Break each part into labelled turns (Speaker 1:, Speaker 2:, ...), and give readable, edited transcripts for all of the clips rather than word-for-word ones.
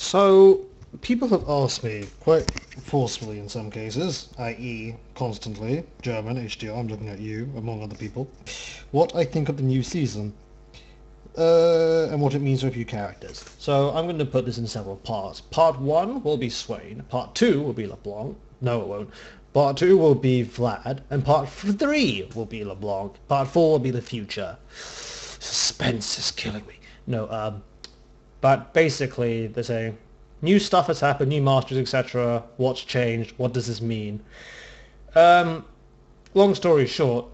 Speaker 1: So, people have asked me, quite forcefully in some cases, i.e. constantly, German, HDR, I'm looking at you, among other people, what I think of the new season, and what it means for a few characters. So I'm going to put this in several parts. Part 1 will be Swain, Part 2 will be LeBlanc, no it won't, Part 2 will be Vlad, and Part 3 will be LeBlanc, Part 4 will be the future. Suspense is killing me. No, but basically, they're saying, new stuff has happened, new masters, etc. What's changed? What does this mean? Long story short,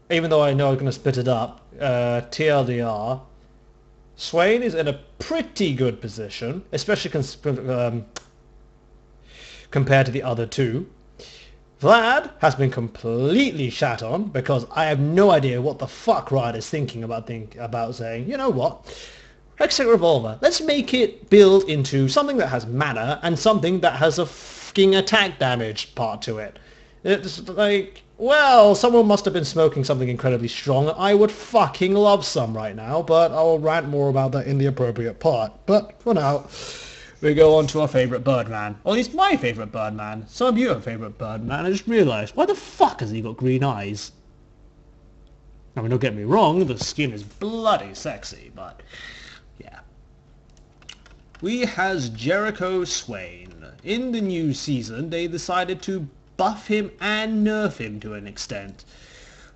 Speaker 1: even though I know I'm going to split it up, TLDR, Swain is in a pretty good position, especially compared to the other two. Vlad has been completely shat on because I have no idea what the fuck Riot is thinking about saying, you know what? Hextech Revolver, let's make it build into something that has mana and something that has a fucking attack damage part to it. It's like, well, someone must have been smoking something incredibly strong. I would fucking love some right now, but I'll rant more about that in the appropriate part. But for now, we go on to our favourite Birdman. Or at least my favourite Birdman. Some of you have a favourite Birdman. I just realised, why the fuck has he got green eyes? I mean, don't get me wrong, the skin is bloody sexy, but yeah. We has Jericho Swain. In the new season, they decided to buff him and nerf him to an extent.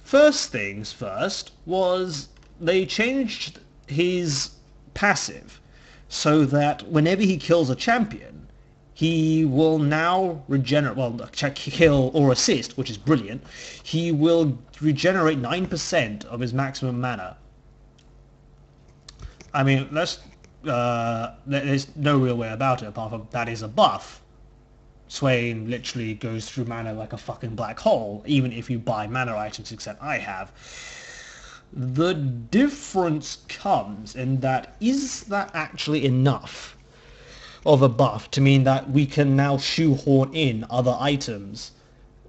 Speaker 1: First things first was they changed his passive so that whenever he kills a champion, he will now regenerate, well, kill or assist, which is brilliant. He will regenerate 9% of his maximum mana. I mean, there's no real way about it apart from that is a buff. Swain literally goes through mana like a fucking black hole, even if you buy mana items, except I have. The difference comes in that, is that actually enough of a buff to mean that we can now shoehorn in other items?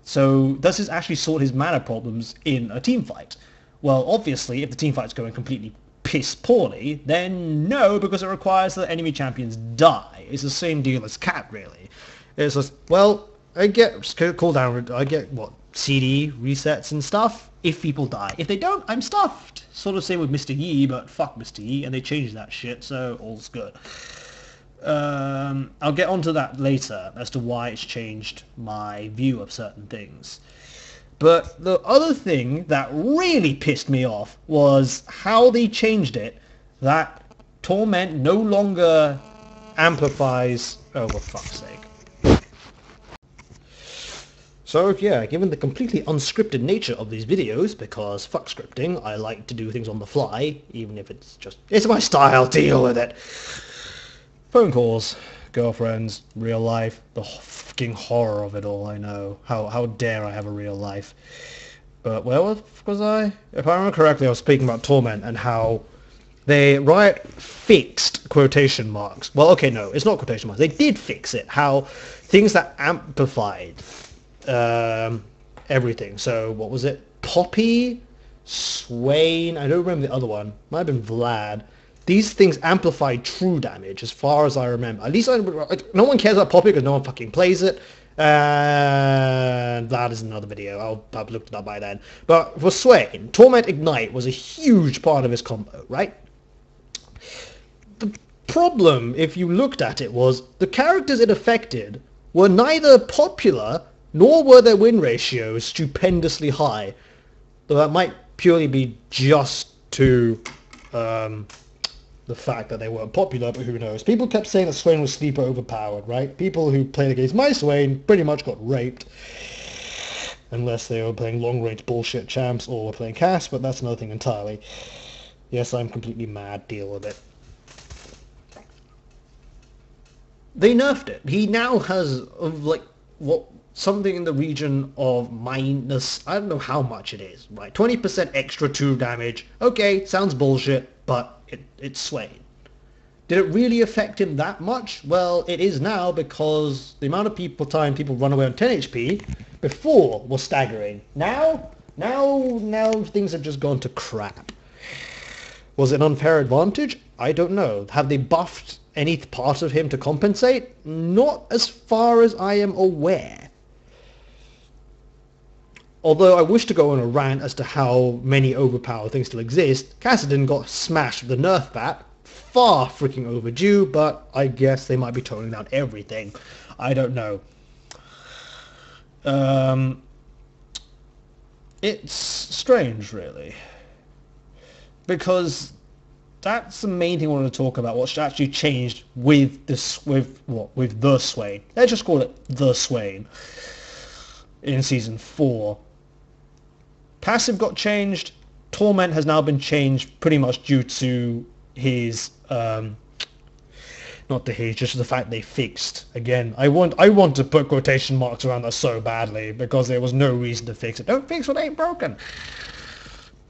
Speaker 1: So does this actually sort his mana problems in a team fight? Well, obviously, if the team fight's going completely piss poorly, then no, because it requires that enemy champions die. It's the same deal as Cat, really. It's just, well, I get cooldown, I get, what, CD resets and stuff if people die. If they don't, I'm stuffed. Sort of same with Mr. Yi, but fuck Mr. Yi, and they changed that shit, so all's good. I'll get onto that later as to why it's changed my view of certain things. But the other thing that really pissed me off was how they changed it, that Torment no longer amplifies... Oh, for fuck's sake. So yeah, given the completely unscripted nature of these videos, because fuck scripting, I like to do things on the fly, even if it's my style, deal with it. Phone calls, girlfriends, real life, the fucking horror of it all, I know. How dare I have a real life. But where was I? If I remember correctly, I was speaking about Torment and how Riot fixed quotation marks. Well, okay, no, it's not quotation marks. They did fix it. How things that amplified everything. So what was it? Poppy, Swain, I don't remember the other one. Might have been Vlad. These things amplify true damage, as far as I remember. At least no one cares about Poppy because no one fucking plays it. And that is another video. I'll have looked it up by then. But for Swain, Torment Ignite was a huge part of his combo, right? The problem, if you looked at it, was the characters it affected were neither popular nor were their win ratios stupendously high. Though that might purely be just to the fact that they weren't popular, but who knows. People kept saying that Swain was sleeper overpowered, right? People who played against my Swain pretty much got raped. Unless they were playing long-range bullshit champs or were playing Cass, but that's another thing entirely. Yes, I'm completely mad, deal with it. They nerfed it. He now has, like, something in the region of minus, I don't know how much it is, right? 20% extra 2 damage. Okay, sounds bullshit, but it's Swain. Did it really affect him that much? Well, it is now, because the amount of time people run away on 10 HP before was staggering. Now things have just gone to crap. Was it an unfair advantage? I don't know. Have they buffed any part of him to compensate? Not as far as I am aware. Although I wish to go on a rant as to how many overpowered things still exist, Kassadin got smashed with the nerf bat. Far freaking overdue, but I guess they might be toning down everything. I don't know. It's strange, really. Because that's the main thing I want to talk about. What's actually changed with this, with the Swain? Let's just call it the Swain in season 4. Passive got changed. Torment has now been changed pretty much due to his not to his, just the fact they fixed. Again, I want to put quotation marks around that so badly because there was no reason to fix it. Don't fix what ain't broken.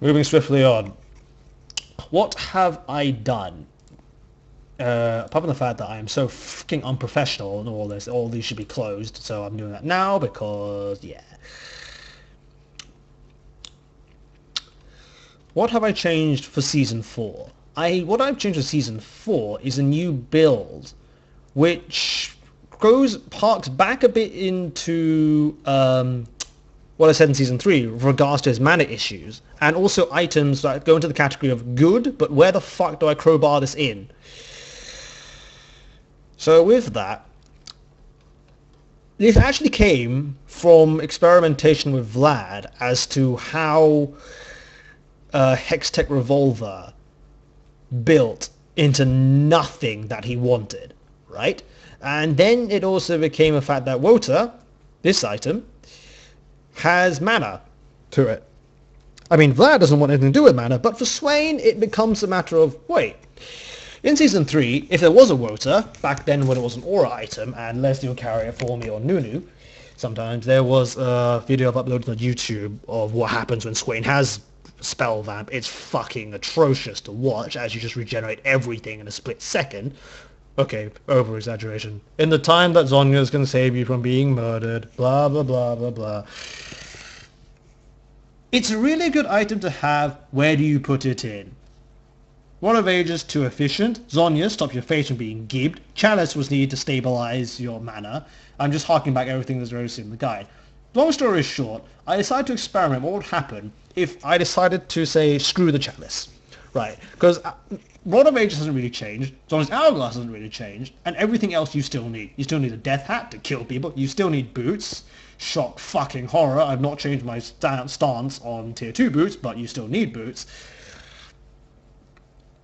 Speaker 1: Moving swiftly on. What have I done? Apart from the fact that I am so fucking unprofessional and all these should be closed, so I'm doing that now because, yeah. What have I changed for Season 4? What I've changed for Season 4 is a new build, which harks back a bit into what I said in Season 3 with regards to his mana issues, and also items that go into the category of good, but where the fuck do I crowbar this in? So with that, this actually came from experimentation with Vlad as to how Hextech Revolver built into nothing that he wanted, right? And then it also became a fact that Wota, this item, has mana to it. I mean, Vlad doesn't want anything to do with mana, but for Swain, it becomes a matter of, wait, in Season 3, if there was a Wota, back then when it was an aura item, and Leslie would carry it for me or Nunu, sometimes there was a video I've uploaded on YouTube of what happens when Swain has spell vamp. It's fucking atrocious to watch as you just regenerate everything in a split second. Okay, over exaggeration. In the time that Zonya's can save you from being murdered, blah blah blah blah blah. It's a really good item to have. Where do you put it in? Rod of Ages too efficient. Zonya, stop your face from being gibbed. Chalice was needed to stabilize your mana. I'm just harking back everything that's already in the guide. Long story short, I decided to experiment what would happen if I decided to say screw the Chalice. Right, because Rod of Ages hasn't really changed, Zonya's Hourglass hasn't really changed, and everything else you still need. You still need a Death Hat to kill people, you still need boots. Shock fucking horror, I've not changed my stance on tier 2 boots, but you still need boots.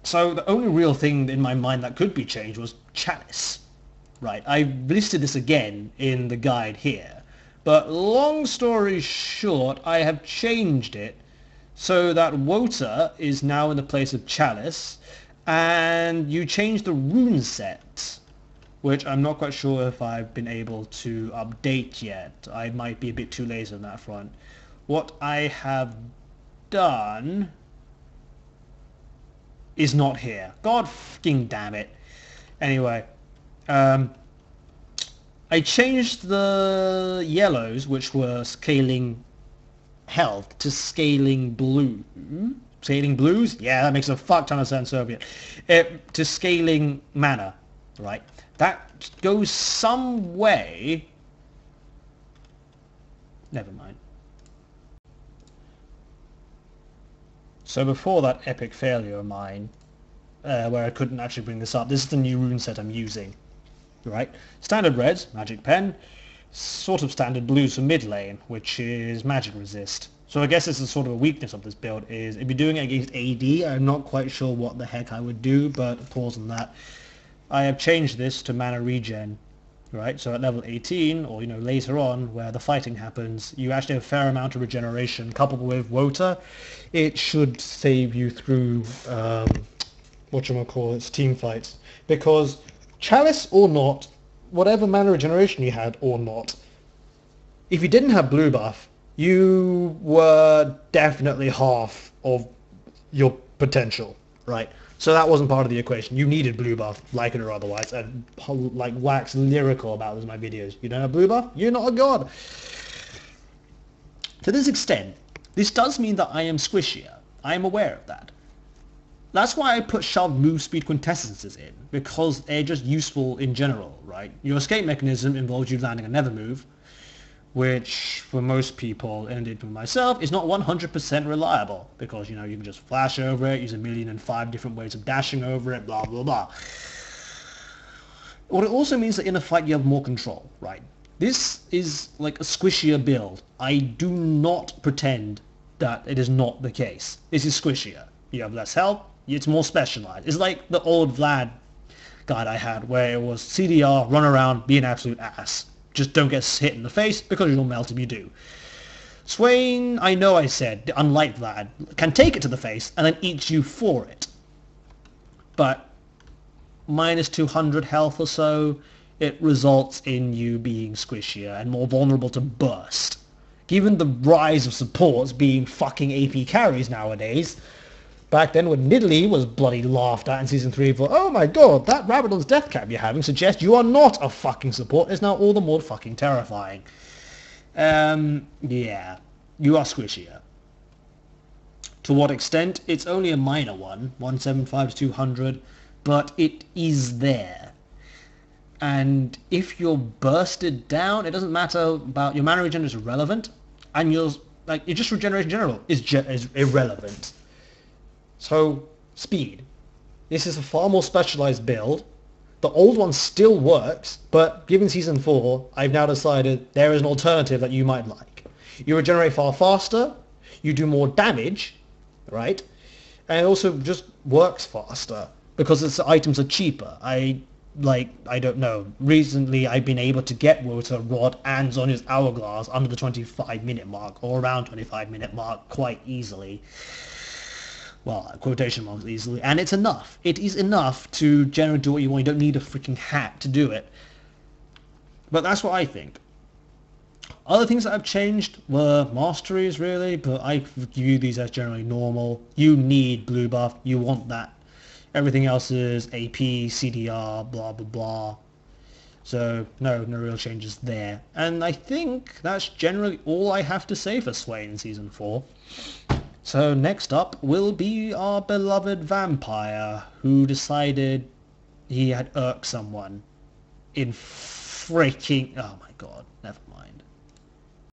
Speaker 1: So the only real thing in my mind that could be changed was Chalice. Right, I listed this again in the guide here. But long story short, I have changed it so that Wota is now in the place of Chalice, and you change the rune set, which I'm not quite sure if I've been able to update yet. I might be a bit too lazy on that front. What I have done is not here. God fucking damn it. Anyway, I changed the yellows, which were scaling health, to scaling blue. Scaling blues? Yeah, that makes a fuck ton of sense, Soviet. To scaling mana, right? That goes some way... Never mind. So before that epic failure of mine, where I couldn't actually bring this up, this is the new rune set I'm using. Right? Standard reds, magic pen, sort of standard blues for mid lane, which is magic resist. So I guess this is sort of a weakness of this build, is if you're doing it against AD, I'm not quite sure what the heck I would do, but pause on that. I have changed this to mana regen, right? So at level 18, or later on, where the fighting happens, you actually have a fair amount of regeneration, coupled with Wota. It should save you through, whatchamacallits, team fights. Because Chalice or not, whatever mana regeneration you had or not, if you didn't have blue buff, you were definitely half of your potential, right? So that wasn't part of the equation. You needed blue buff, like it or otherwise, and like wax lyrical about this in my videos. You don't have blue buff? You're not a god. To this extent, this does mean that I am squishier. I am aware of that. that's why I put shoved move speed quintessences in, because they're just useful in general, right? Your escape mechanism involves you landing a never move, which for most people, and indeed for myself, is not 100% reliable, because, you know, you can just flash over it, use 1,000,005 different ways of dashing over it, blah, blah, blah. What it also means that in a fight you have more control, right? This is like a squishier build. I do not pretend that it is not the case. This is squishier. You have less health, it's more specialized. It's like the old Vlad guide I had, where it was CDR, run around, be an absolute ass. Just don't get hit in the face, because you'll melt if you do. Swain, I know I said, unlike Vlad, can take it to the face and then eat you for it. But minus 200 health or so, it results in you being squishier and more vulnerable to burst. Given the rise of supports being fucking AP carries nowadays, back then when Nidalee was bloody laughed at in Season 3 for, oh my god, that Rabadon's death cap you're having suggests you are not a fucking support, is now all the more fucking terrifying. Yeah, you are squishier. To what extent? It's only a minor one, 175 to 200, but it is there. And if you're bursted down, it doesn't matter about your mana regen is irrelevant, and your just regeneration in general is irrelevant. So speed. This is a far more specialized build. The old one still works, but given Season 4, I've now decided there is an alternative that you might like. You regenerate far faster, you do more damage, right? And it also just works faster because its items are cheaper. I don't know. Recently, I've been able to get Water Rod and Zhonya's Hourglass under the 25-minute mark, or around 25-minute mark, quite easily. Well, quotation marks easily, and it's enough. It is enough to generally do what you want. You don't need a freaking hat to do it. But that's what I think. Other things that have changed were masteries, really, but I view these as generally normal. You need blue buff. You want that. Everything else is AP, CDR, blah, blah, blah. So, no real changes there. And I think that's generally all I have to say for Swain in Season 4. So next up will be our beloved vampire, who decided he had irked someone in freaking... Oh my god, never mind.